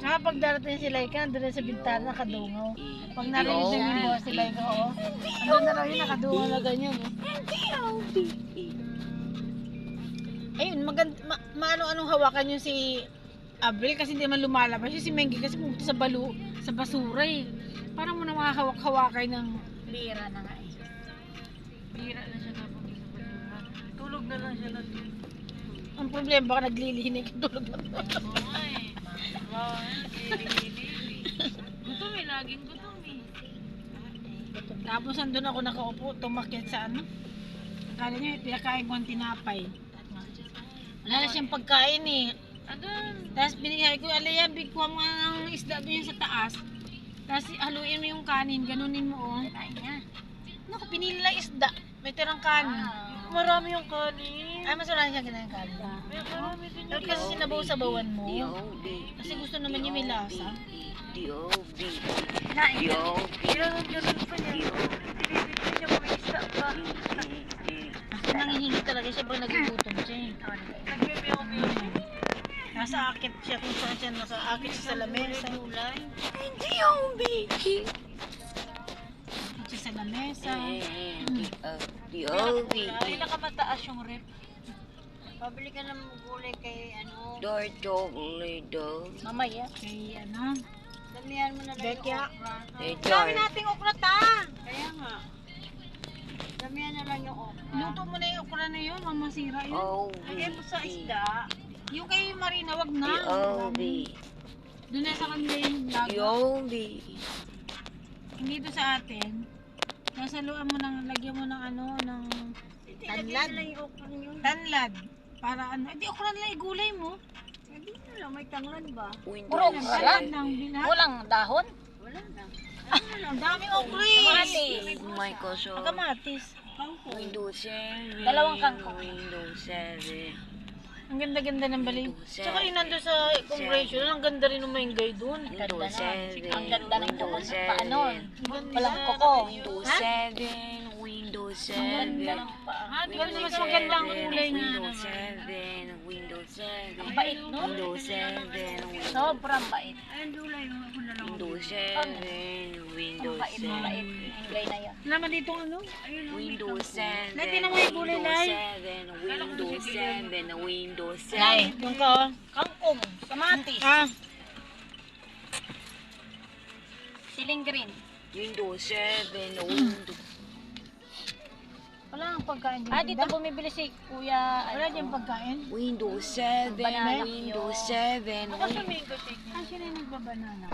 Saka pag darating si Laika, nandun sa bintana nakadungaw. Pag narinig na yung boss si Laika, andun na raw yun, nakadungaw na ganyan. Ayun, maano-anong hawakan yung si Abril kasi hindi man lumalabas. Yung si Mengi kasi pumunta sa basura eh. Parang mo na makahawak-hawakay ng Bira na nga eh. Bira na siya napunta sa basura. Tulog na lang siya natulog. ang problema, baka naglilihinig yung tulog na to. Oo nga eh. Wow, lili-lili. Gutom eh, laging gutom eh. Tapos andun ako nakaupo, tumakyat sa ano. Akala niya, pinakain ko ang tinapay. Wala na siyang pagkain eh. Agan. Tapos binigay ko, alaya, bigkuha mo nga ng isda doon sa taas. Tapos haluin mo yung kanin, ganunin mo oh. Kinain niya. Naku, pinili lang isda. May tirang kanin. Marami yung kanin. Ay, mas marami siyang kinain kanin. May marami din Pero yung kasi sinabaw-sabawan mo. Kasi gusto naman niya may lasa. Kinain niya. ganun pa niya. Pinipit pa niya kung may isda pa. Kasi nangihingi talaga siya pag nagugutom siya eh. Nagme-meow-meow. Nasa akit siya kung saan siya, nasa akit siya sa lamesa. Hindi yung baby. Akit siya sa lamesa. Ay, nakamataas yung rep. Pabili ka ng gulay kay ano. Mamaya. Kay ano. Damihan mo na lang yung Bekya. okra. Dami nating okra ta. Kaya nga. Damihan na lang yung okra. Luto mo na yung okra na yun, mamasira yun. Lagay mo sa isda. Yung kay Marina, wag na. Doon na sa kanila yung vlog. Hindi to sa atin. Nasaluan mo ng, lagyan mo ng ano, ng Lagyan na lang yung okra niyo. tanlad. Para ano, hindi okra nila igulay mo. Hindi na lang, may tanglad ba? Puro okra lang bilhat. Walang dahon? Wala na. Ang daming okra eh. Kamatis. Kamatis. Dalawang kangkong. Ang ganda-ganda ng baliw. Tsaka yung nandun sa congressional, ang ganda rin ng maingay dun. Ang ganda ng kuko. Paano? Ganda. Walang kuko. Ang ganda ng paa. Di ba mas maganda ang kulay niya naman. Ang bait, no? Sobrang bait. Ang dulay mo ako na lang. Ang bait, ang bait. Inglay na yun. Naman dito ano? Windows 7. Lagi na mo yung gulay, Lai. Windows 7. Windows 7. Lai, yung ka oh. Kangkong, kamatis, Ah, siling green. Windows 7. Windows. wala ang pagkain dito. Ah, dito bumibili si Kuya. Wala dyan pagkain. Windows 7. Banana Windows cue. 7. Ako sa mango shake. Ah, sila yung nagbabanana.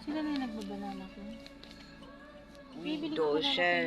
Sila na yung nagbabanana ko. Windows 7.